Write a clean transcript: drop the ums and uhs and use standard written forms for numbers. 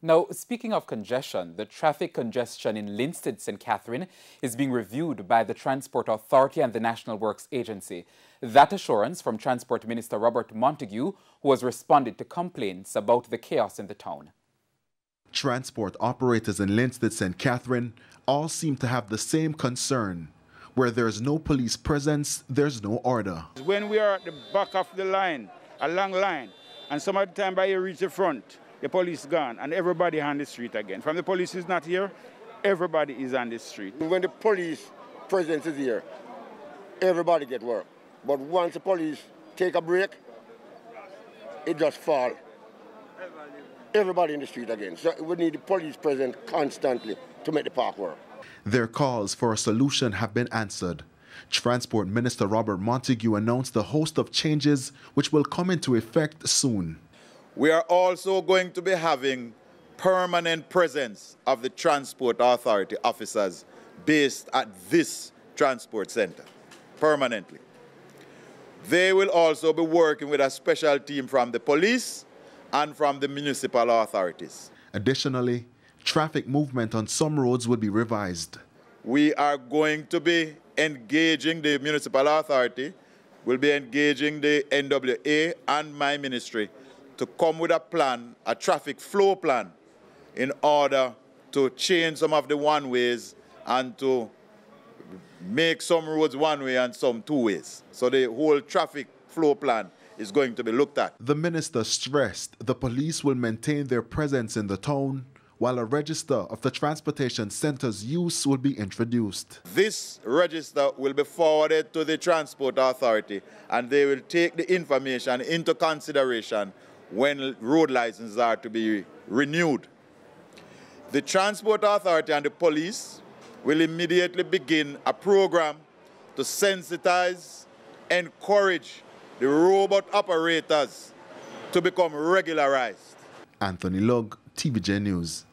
Now, speaking of congestion, the traffic congestion in Linstead, St. Catherine is being reviewed by the Transport Authority and the National Works Agency. That assurance from Transport Minister Robert Montague, who has responded to complaints about the chaos in the town. Transport operators in Linstead, St. Catherine all seem to have the same concern. Where there's no police presence, there's no order. When we are at the back of the line, a long line, and some of the time by you reach the front, the police gone and everybody on the street again. From the police is not here, everybody is on the street. When the police presence is here, everybody get work. But once the police take a break, it just fall. Everybody in the street again. So we need the police present constantly to make the park work. Their calls for a solution have been answered. Transport Minister Robert Montague announced a host of changes which will come into effect soon. We are also going to be having permanent presence of the Transport Authority officers based at this transport center, permanently. They will also be working with a special team from the police and from the municipal authorities. Additionally, traffic movement on some roads will be revised. We are going to be engaging the municipal authority, we'll be engaging the NWA and my ministry to come with a plan, a traffic flow plan, in order to change some of the one-ways and to make some roads one way and some two ways. So the whole traffic flow plan is going to be looked at. The minister stressed the police will maintain their presence in the town, while a register of the transportation center's use will be introduced. This register will be forwarded to the Transport Authority, and they will take the information into consideration when road licenses are to be renewed. The Transport Authority and the police will immediately begin a program to sensitize, encourage the robot operators to become regularized. Anthony Lug, TVJ News.